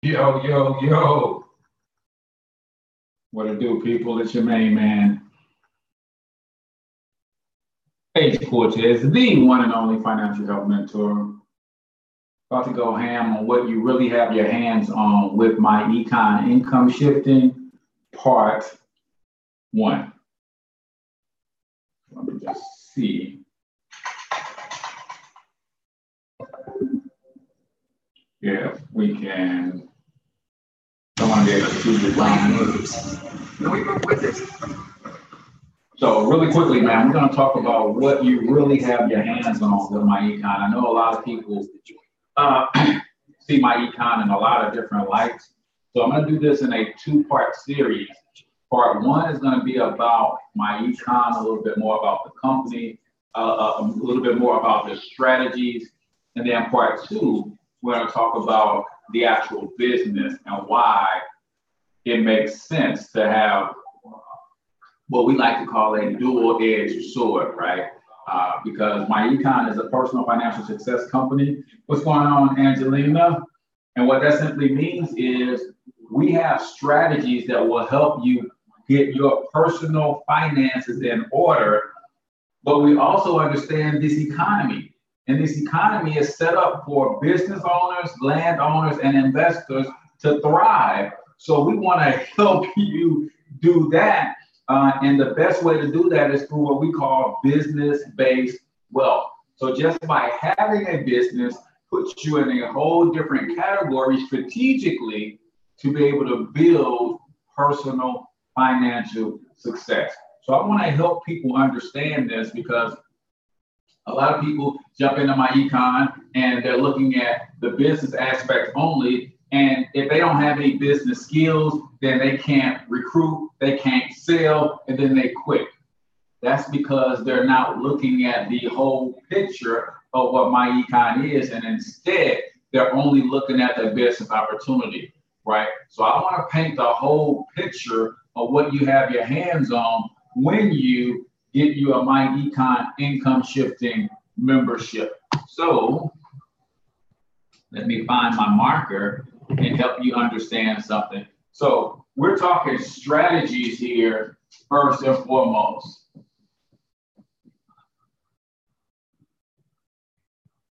Yo, yo, yo. What it do, people? It's your main man, H Cortez, the one and only financial health mentor. About to go ham on what you really have your hands on with myEcon income shifting, part 1. Let me just see. If we can. I want to be able to see the time. No, we went with it. So really quickly, man, we're going to talk about what you really have your hands on with myEcon. I know a lot of people see myEcon in a lot of different lights. So I'm going to do this in a 2-part series. Part 1 is going to be about myEcon, a little bit more about the company, a little bit more about the strategies. And then part 2, we're going to talk about the actual business and why it makes sense to have what we like to call a dual-edged sword, right? Because myEcon is a personal financial success company. What's going on, Angelina? And what that simply means is we have strategies that will help you get your personal finances in order, but we also understand this economy. And this economy is set up for business owners, landowners, and investors to thrive. So we want to help you do that. And the best way to do that is through what we call business-based wealth. So just by having a business puts you in a whole different category strategically to be able to build personal financial success. So I want to help people understand this because a lot of people jump into myEcon and they're looking at the business aspect only. And if they don't have any business skills, then they can't recruit, they can't sell, and then they quit. That's because they're not looking at the whole picture of what myEcon is. And instead, they're only looking at the business opportunity, right? So I want to paint the whole picture of what you have your hands on when you get you a myEcon income shifting membership. So let me find my marker and help you understand something. So we're talking strategies here first and foremost.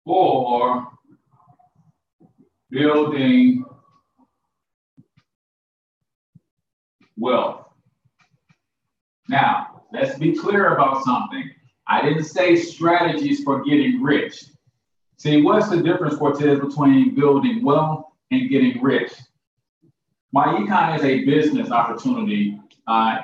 For building wealth. Now, let's be clear about something. I didn't say strategies for getting rich. See, what's the difference, Cortez, between building wealth and getting rich? myEcon is a business opportunity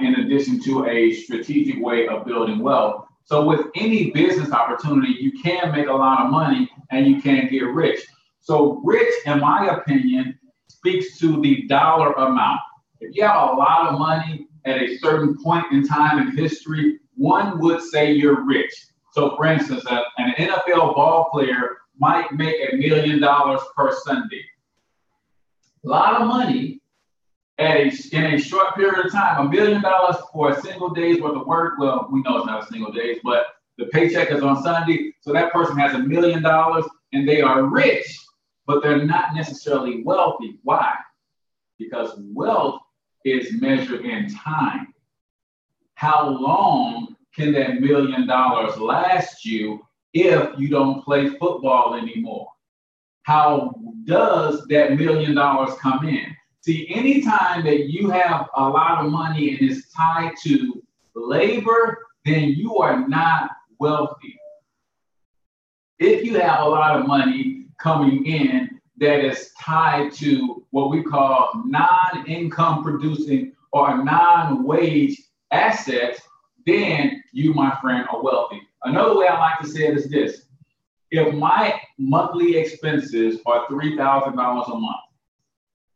in addition to a strategic way of building wealth. So with any business opportunity, you can make a lot of money and you can get rich. So rich, in my opinion, speaks to the dollar amount. If you have a lot of money at a certain point in time in history, one would say you're rich. So for instance, an NFL ball player might make $1 million per Sunday. A lot of money in a short period of time. $1 million for a single day's worth of work. Well, we know it's not a single day, but the paycheck is on Sunday. So that person has $1 million and they are rich, but they're not necessarily wealthy. Why? Because wealth is measured in time. How long can that $1 million last you if you don't play football anymore? How does that $1 million come in? See, anytime that you have a lot of money and it's tied to labor, then you are not wealthy. If you have a lot of money coming in that is tied to what we call non-income producing or non-wage assets, then you, my friend, are wealthy. Another way I like to say it is this. If my monthly expenses are $3,000 a month,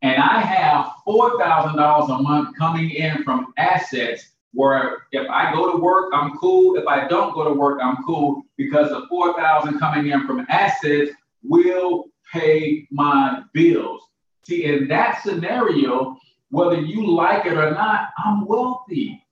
and I have $4,000 a month coming in from assets where if I go to work, I'm cool. If I don't go to work, I'm cool because the $4,000 coming in from assets will pay my bills. See, in that scenario, whether you like it or not, I'm wealthy.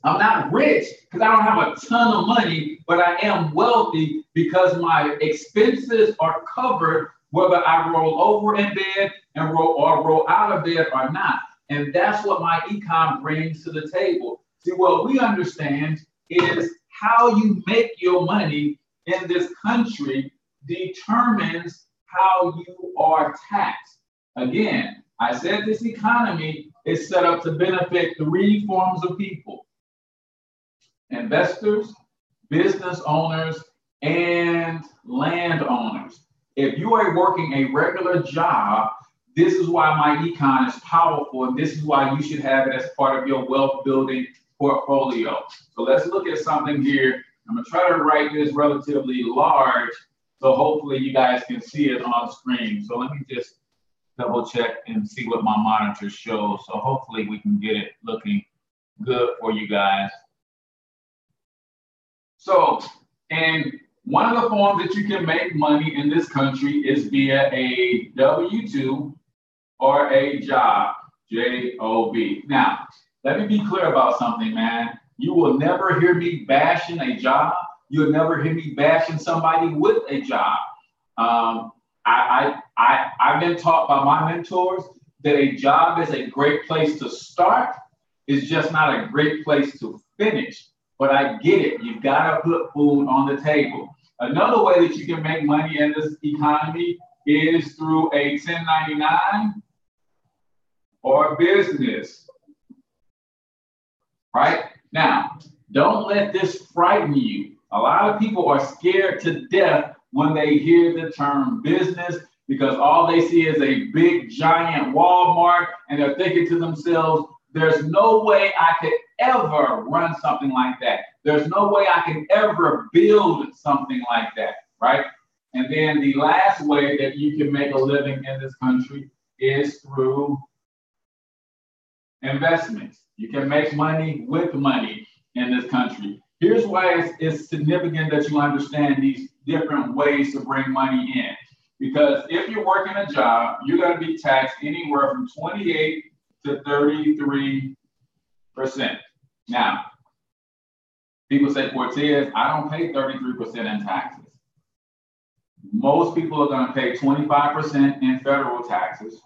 I'm not rich because I don't have a ton of money, but I am wealthy because my expenses are covered, whether I roll over in bed, and roll out of bed or not. And that's what myEcon brings to the table. See, what we understand is how you make your money in this country determines how you are taxed. Again, I said this economy is set up to benefit three forms of people: investors, business owners, and landowners. If you are working a regular job, this is why myEcon is powerful, and this is why you should have it as part of your wealth building portfolio. So let's look at something here. I'm gonna try to write this relatively large, so hopefully you guys can see it on screen. So let me just double check and see what my monitor shows. So hopefully we can get it looking good for you guys. So, and one of the forms that you can make money in this country is via a W-2 or a job, J-O-B. Now, let me be clear about something, man. You will never hear me bashing a job. You'll never hear me bashing somebody with a job. I've been taught by my mentors that a job is a great place to start. It's just not a great place to finish. But I get it. You've got to put food on the table. Another way that you can make money in this economy is through a 1099 or business. Right? Now, don't let this frighten you. A lot of people are scared to death when they hear the term business because all they see is a big, giant Walmart, and they're thinking to themselves, there's no way I could ever run something like that. There's no way I can ever build something like that, right? And then the last way that you can make a living in this country is through investments. You can make money with money in this country. Here's why it's significant that you understand these different ways to bring money in. Because if you're working a job, you're going to be taxed anywhere from 28 to 33%. Now, people say, Cortez, I don't pay 33% in taxes. Most people are going to pay 25% in federal taxes.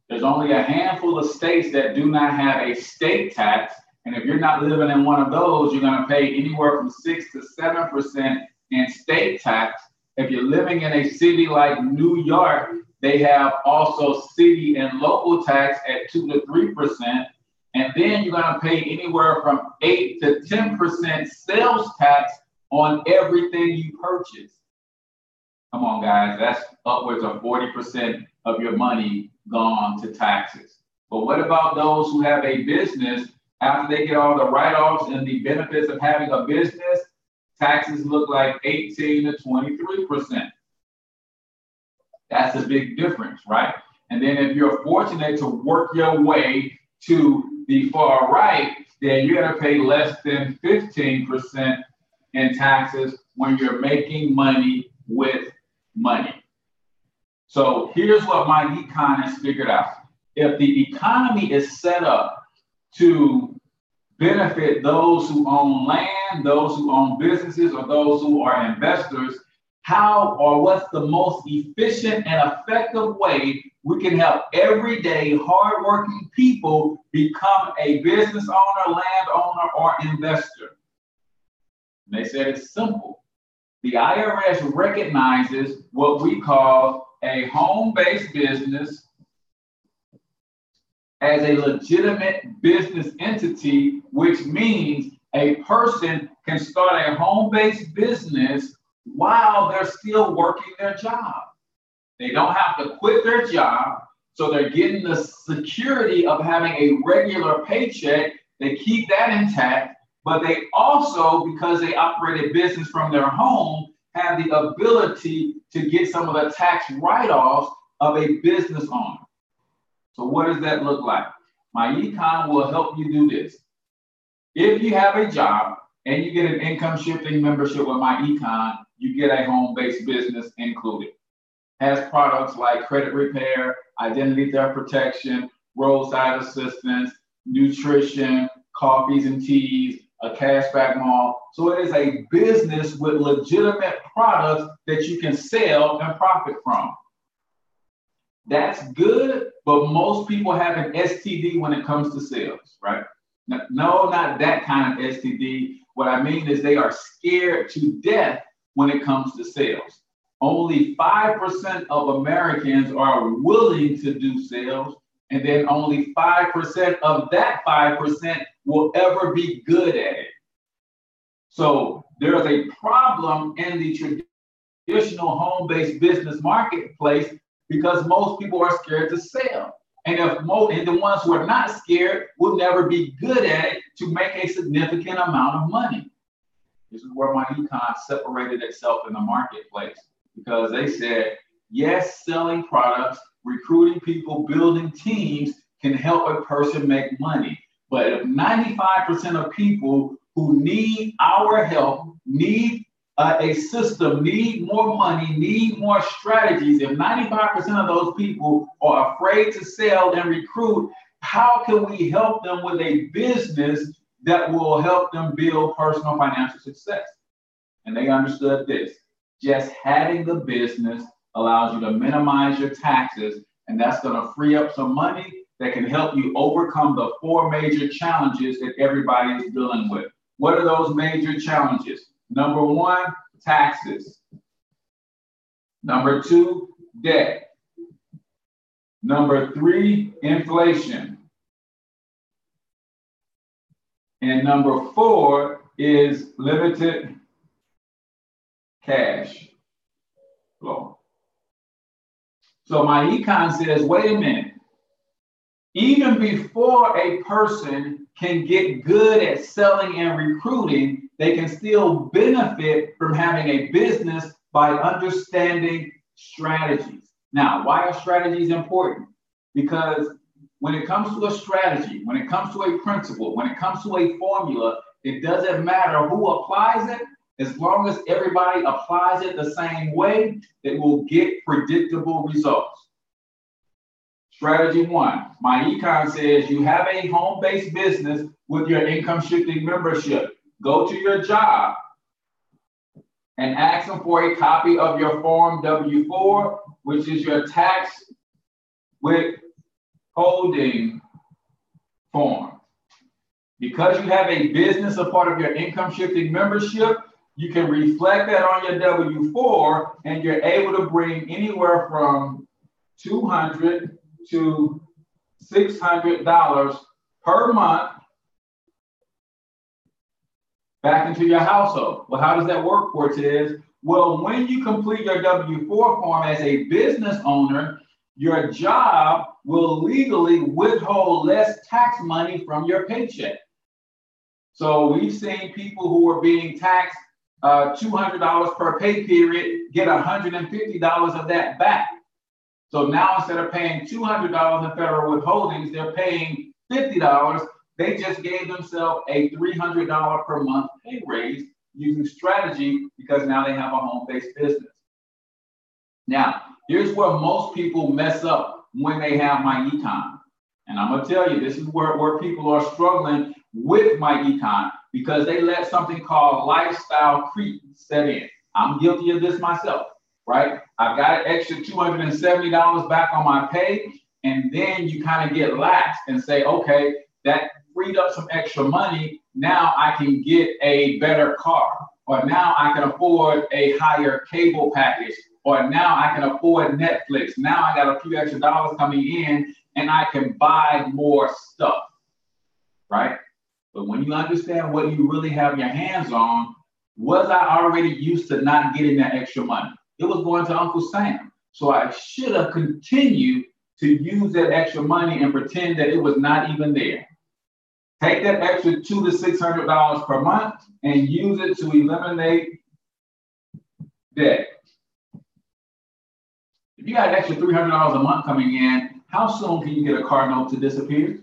There's only a handful of states that do not have a state tax. And if you're not living in one of those, you're going to pay anywhere from 6 to 7% in state tax. If you're living in a city like New York, they have also city and local tax at 2 to 3%. And then you're going to pay anywhere from 8 to 10% sales tax on everything you purchase. Come on, guys, that's upwards of 40% of your money gone to taxes. But what about those who have a business? After they get all the write-offs and the benefits of having a business, taxes look like 18 to 23%. That's a big difference, right? And then if you're fortunate to work your way to the far right, then you're going to pay less than 15% in taxes when you're making money with money. So here's what myEcon has figured out. If the economy is set up to benefit those who own land, those who own businesses, or those who are investors, how or what's the most efficient and effective way we can help everyday hardworking people become a business owner, landowner, or investor? And they said it's simple. The IRS recognizes what we call a home-based business as a legitimate business entity, which means a person can start a home-based business while they're still working their job. They don't have to quit their job, so they're getting the security of having a regular paycheck. They keep that intact, but they also, because they operate a business from their home, have the ability to get some of the tax write-offs of a business owner. So what does that look like? myEcon will help you do this. If you have a job and you get an income shifting membership with myEcon, you get a home-based business included. Has products like credit repair, identity theft protection, roadside assistance, nutrition, coffees and teas, a cashback mall. So it is a business with legitimate products that you can sell and profit from. That's good, but most people have an STD when it comes to sales, right? No, not that kind of STD. What I mean is they are scared to death when it comes to sales. Only 5% of Americans are willing to do sales, and then only 5% of that 5% will ever be good at it. So there's a problem in the traditional home-based business marketplace because most people are scared to sell. And the ones who are not scared will never be good at it to make a significant amount of money. This is where myEcon separated itself in the marketplace, because they said, yes, selling products, recruiting people, building teams can help a person make money. But if 95% of people who need our help, need a system, need more money, need more strategies, if 95% of those people are afraid to sell and recruit, how can we help them with a business that will help them build personal financial success? And they understood this. Just having the business allows you to minimize your taxes, and that's going to free up some money that can help you overcome the 4 major challenges that everybody is dealing with. What are those major challenges? Number 1, taxes. Number 2, debt. Number 3, inflation. And number 4 is limited cash flow. So myEcon says, wait a minute. Even before a person can get good at selling and recruiting, they can still benefit from having a business by understanding strategies. Now, why are strategies important? Because when it comes to a strategy, when it comes to a principle, when it comes to a formula, it doesn't matter who applies it. As long as everybody applies it the same way, it will get predictable results. Strategy 1, myEcon says you have a home-based business with your income shifting membership. Go to your job and ask them for a copy of your Form W-4, which is your tax withholding form. Because you have a business, a part of your income shifting membership, you can reflect that on your W-4 and you're able to bring anywhere from $200 to $600 per month back into your household. Well, how does that work, Cortez? Well, when you complete your W-4 form as a business owner, your job will legally withhold less tax money from your paycheck. So we've seen people who are being taxed $200 per pay period get $150 of that back. So now instead of paying $200 in federal withholdings, they're paying $50. They just gave themselves a $300 per month pay raise using strategy because now they have a home-based business. Now, here's where most people mess up when they have myEcon. And I'm going to tell you, this is where people are struggling with myEcon because they let something called lifestyle creep set in. I'm guilty of this myself, right? I've got an extra $270 back on my pay, and then you kind of get lax and say, okay, that freed up some extra money. Now I can get a better car, or now I can afford a higher cable package, or now I can afford Netflix. Now I got a few extra dollars coming in and I can buy more stuff, right? But when you understand what you really have your hands on, was I already used to not getting that extra money? It was going to Uncle Sam. So I should have continued to use that extra money and pretend that it was not even there. Take that extra $200 to $600 per month and use it to eliminate debt. If you got an extra $300 a month coming in, how soon can you get a car note to disappear?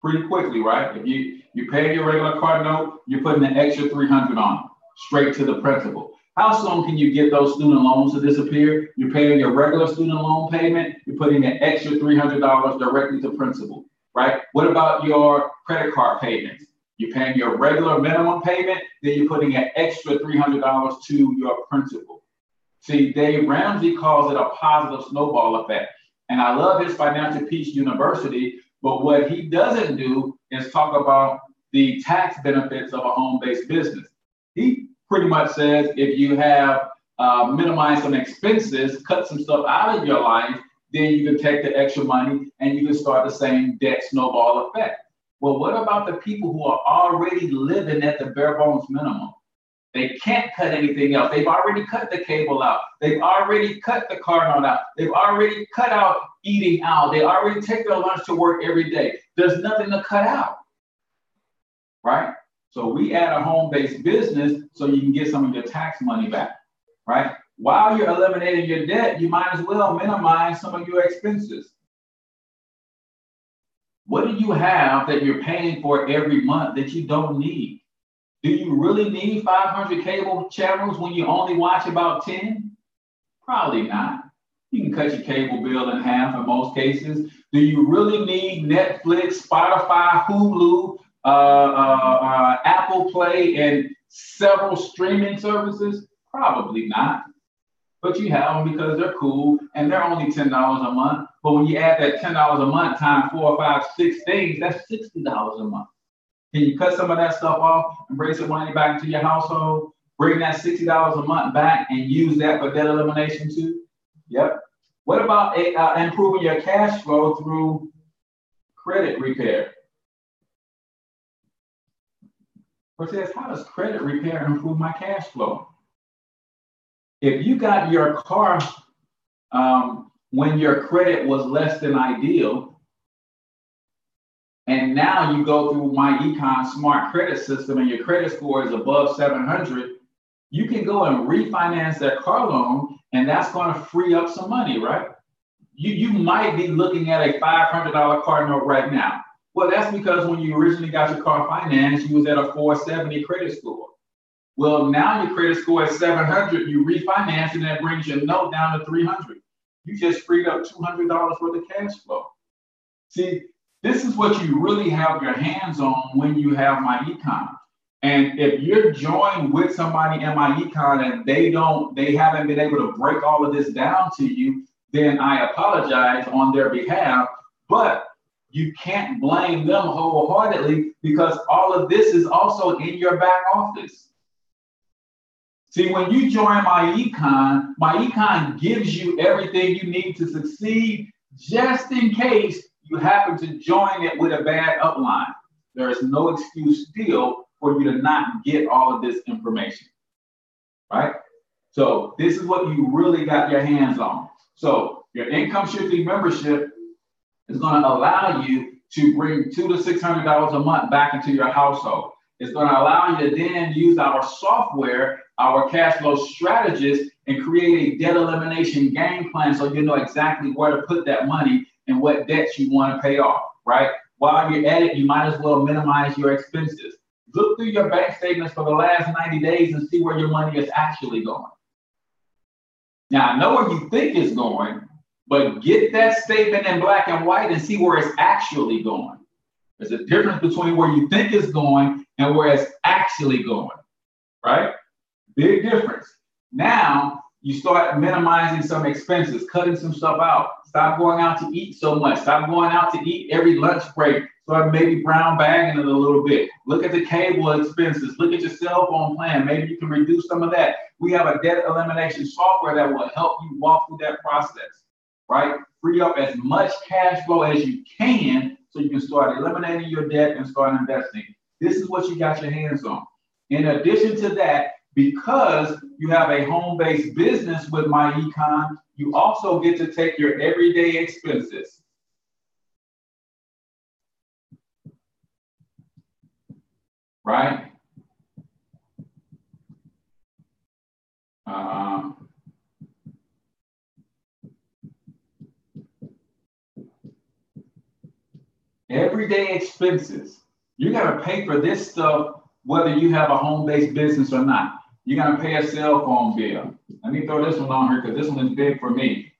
Pretty quickly, right? If you pay your regular car note, you're putting an extra $300 on, straight to the principal. How soon can you get those student loans to disappear? You're paying your regular student loan payment, you're putting an extra $300 directly to principal, right? What about your credit card payments? You're paying your regular minimum payment, then you're putting an extra $300 to your principal. See, Dave Ramsey calls it a positive snowball effect. And I love his Financial Peace University, but what he doesn't do is talk about the tax benefits of a home-based business. He pretty much says if you have minimized some expenses, cut some stuff out of your life, then you can take the extra money and you can start the same debt snowball effect. Well, what about the people who are already living at the bare bones minimum? They can't cut anything else. They've already cut the cable out. They've already cut the car note out. They've already cut out eating out. They already take their lunch to work every day. There's nothing to cut out, right? So we add a home-based business so you can get some of your tax money back, right? While you're eliminating your debt, you might as well minimize some of your expenses. What do you have that you're paying for every month that you don't need? Do you really need 500 cable channels when you only watch about 10? Probably not. You can cut your cable bill in half in most cases. Do you really need Netflix, Spotify, Hulu, Apple Play, and several streaming services? Probably not. But you have them because they're cool and they're only $10 a month. But when you add that $10 a month times 4, 5, 6 things, that's $60 a month. Can you cut some of that stuff off and bring some money back into your household? Bring that $60 a month back and use that for debt elimination too? Yep. What about improving your cash flow through credit repair? Cortez, how does credit repair improve my cash flow? If you got your car when your credit was less than ideal, and now you go through myEcon smart credit system and your credit score is above 700, you can go and refinance that car loan, and that's going to free up some money, right? You might be looking at a $500 car note right now. Well, that's because when you originally got your car financed, you was at a 470 credit score. Well, now your credit score is 700, you refinance and that brings your note down to 300. You just freed up $200 worth of cash flow. See, this is what you really have your hands on when you have myEcon. And if you're joined with somebody in myEcon and they haven't been able to break all of this down to you, then I apologize on their behalf, but you can't blame them wholeheartedly because all of this is also in your back office. See, when you join myEcon gives you everything you need to succeed just in case you happen to join it with a bad upline. There is no excuse still for you to not get all of this information, right? So this is what you really got your hands on. So your income shifting membership is going to allow you to bring $200 to $600 a month back into your household. It's going to allow you to then use our software, our cash flow strategist, and create a debt elimination game plan so you know exactly where to put that money and what debts you want to pay off, right? While you're at it, you might as well minimize your expenses. Look through your bank statements for the last 90 days and see where your money is actually going. Now, I know where you think it's going, but get that statement in black and white and see where it's actually going. There's a difference between where you think it's going and where it's actually going, right? Big difference. Now, you start minimizing some expenses, cutting some stuff out. Stop going out to eat so much. Stop going out to eat every lunch break. Start maybe brown bagging it a little bit. Look at the cable expenses. Look at your cell phone plan. Maybe you can reduce some of that. We have a debt elimination software that will help you walk through that process, right? Free up as much cash flow as you can so you can start eliminating your debt and start investing. This is what you got your hands on. In addition to that, because you have a home-based business with myEcon, you also get to take your everyday expenses. Right? Everyday expenses. You're going to pay for this stuff whether you have a home-based business or not. You're going to pay a cell phone bill. Let me throw this one on here because this one is big for me.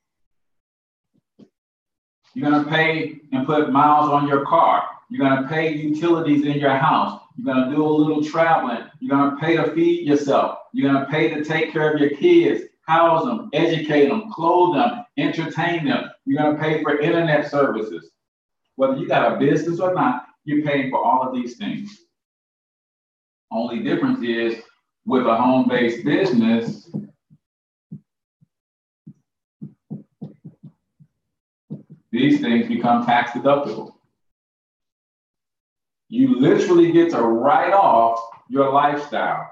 You're going to pay and put miles on your car. You're going to pay utilities in your house. You're going to do a little traveling. You're going to pay to feed yourself. You're going to pay to take care of your kids. house them, educate them, clothe them, entertain them. You're going to pay for internet services. Whether you got a business or not, you're paying for all of these things. Only difference is with a home-based business, these things become tax deductible. You literally get to write off your lifestyle.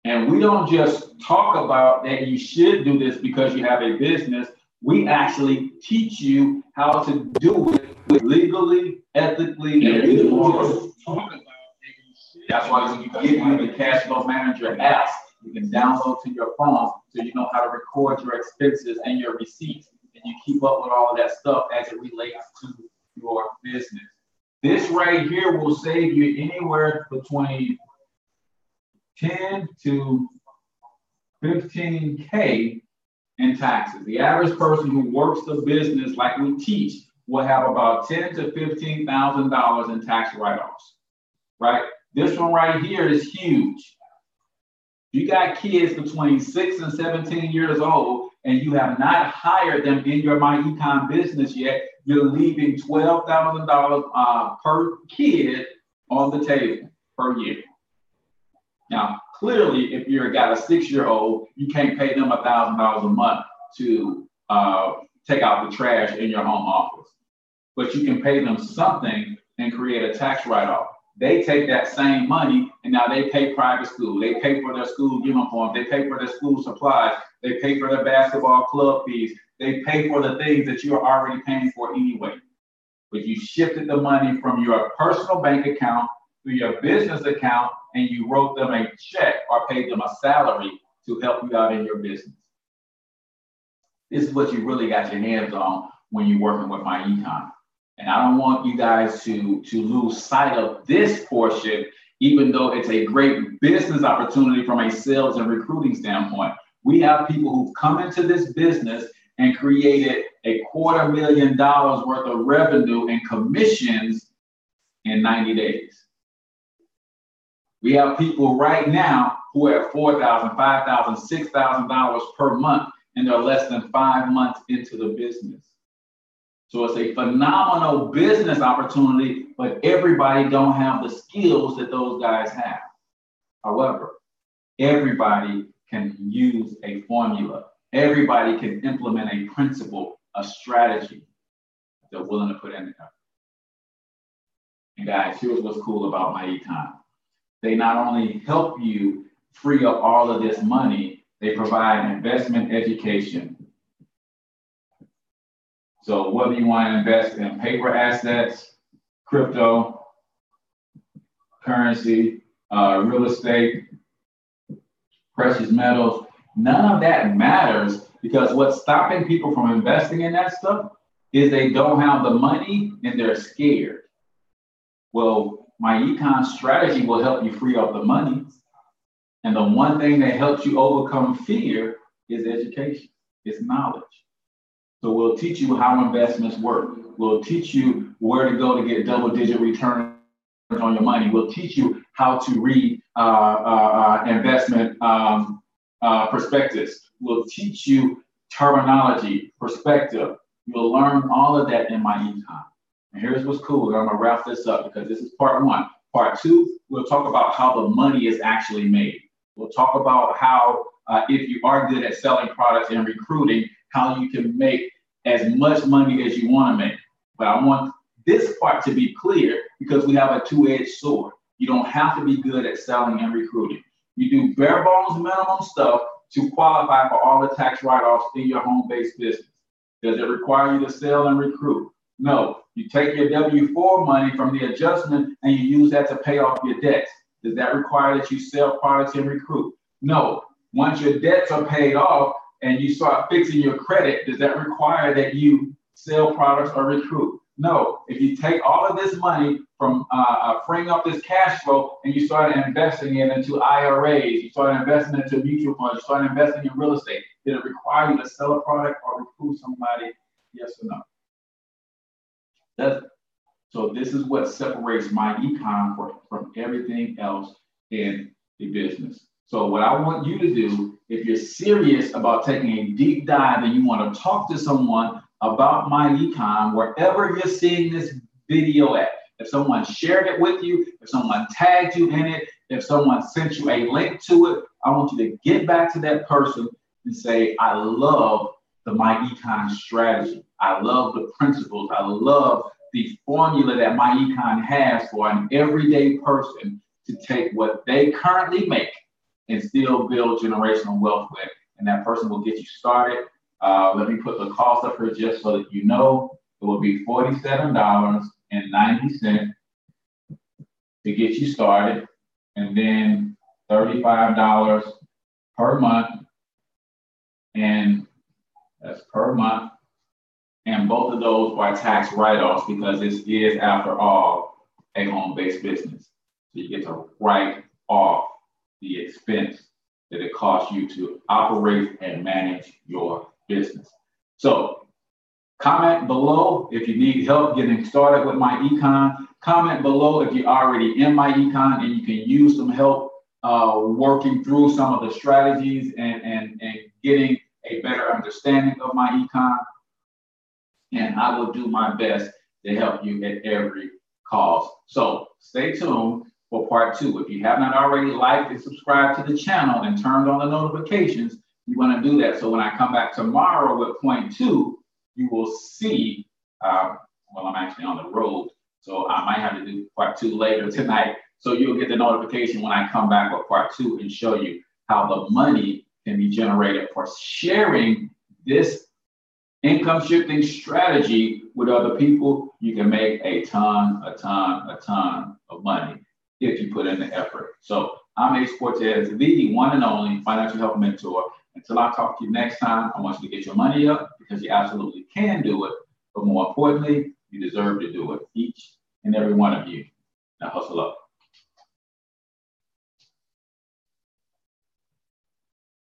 And we don't just talk about that you should do this because you have a business. We actually teach you how to do it legally, ethically, and we don't just talk about that you should. That's why when you give you the Cash Flow Manager app, you can download to your phone so you know how to record your expenses and your receipts. And you keep up with all of that stuff as it relates to your business. This right here will save you anywhere between 10 to 15K in taxes. The average person who works the business like we teach will have about $10,000 to $15,000 in tax write-offs, right? This one right here is huge. You got kids between 6 and 17 years old and you have not hired them in your myEcon business yet, you're leaving $12,000 per kid on the table per year. Now, clearly, if you've got a 6-year-old, you can't pay them $1,000 a month to take out the trash in your home office. But you can pay them something and create a tax write-off. They take that same money and now they pay private school. They pay for their school uniform. They pay for their school supplies. They pay for their basketball club fees. They pay for the things that you're already paying for anyway. But you shifted the money from your personal bank account to your business account and you wrote them a check or paid them a salary to help you out in your business. This is what you really got your hands on when you're working with myEcon. And I don't want you guys to lose sight of this portion, even though it's a great business opportunity from a sales and recruiting standpoint. We have people who've come into this business and created $250,000 worth of revenue and commissions in 90 days. We have people right now who are at $4,000, $5,000, $6,000 per month, and they're less than 5 months into the business. So it's a phenomenal business opportunity, but everybody don't have the skills that those guys have. However, everybody can use a formula. Everybody can implement a principle, a strategy if they're willing to put in the effort. And guys, here's what's cool about myEcon. They not only help you free up all of this money, they provide investment education. So whether you want to invest in paper assets, crypto, currency, real estate, precious metals, none of that matters because what's stopping people from investing in that stuff is they don't have the money and they're scared. Well, myEcon strategy will help you free up the money. And the one thing that helps you overcome fear is education, it's knowledge. So we'll teach you how investments work. We'll teach you where to go to get double-digit returns on your money. We'll teach you how to read investment prospectus. We'll teach you terminology, perspective. You'll learn all of that in myEcon. And here's what's cool. I'm gonna wrap this up because this is part one. Part two, we'll talk about how the money is actually made. We'll talk about how, if you are good at selling products and recruiting, how you can make as much money as you want to make. But I want this part to be clear because we have a two-edged sword. You don't have to be good at selling and recruiting. You do bare bones minimum stuff to qualify for all the tax write-offs in your home-based business. Does it require you to sell and recruit? No. You take your W-4 money from the adjustment and you use that to pay off your debts. Does that require that you sell products and recruit? No. Once your debts are paid off and you start fixing your credit, does that require that you sell products or recruit? No. If you take all of this money from freeing up this cash flow and you start investing it into IRAs, you start investing into mutual funds, you start investing in real estate, did it require you to sell a product or recruit somebody? Yes or no? Doesn't. So this is what separates myEcon from everything else in the business. So what I want you to do, if you're serious about taking a deep dive and you want to talk to someone about myEcon, wherever you're seeing this video at, if someone shared it with you, if someone tagged you in it, if someone sent you a link to it, I want you to get back to that person and say, I love the myEcon strategy. I love the principles. I love the formula that myEcon has for an everyday person to take what they currently make and still build generational wealth with. And that person will get you started. Let me put the cost up here just so that you know. It will be $47.90 to get you started, and then $35 per month, and that's per month. And both of those are tax write-offs because this is, after all, a home-based business. So you get to write off the expense that it costs you to operate and manage your business. So comment below if you need help getting started with myEcon. Comment below if you're already in myEcon and you can use some help working through some of the strategies and getting a better understanding of myEcon. And I will do my best to help you at every cost. So stay tuned for part 2. If you have not already liked and subscribed to the channel and turned on the notifications, you want to do that. So when I come back tomorrow with point 2, you will see, well, I'm actually on the road, so I might have to do part 2 later tonight. So you'll get the notification when I come back with part 2 and show you how the money can be generated for sharing this income shifting strategy with other people. You can make a ton of money if you put in the effort. So I'm H Cortez, the one and only financial health mentor. Until I talk to you next time, I want you to get your money up because you absolutely can do it. But more importantly, you deserve to do it, each and every one of you. Now hustle up.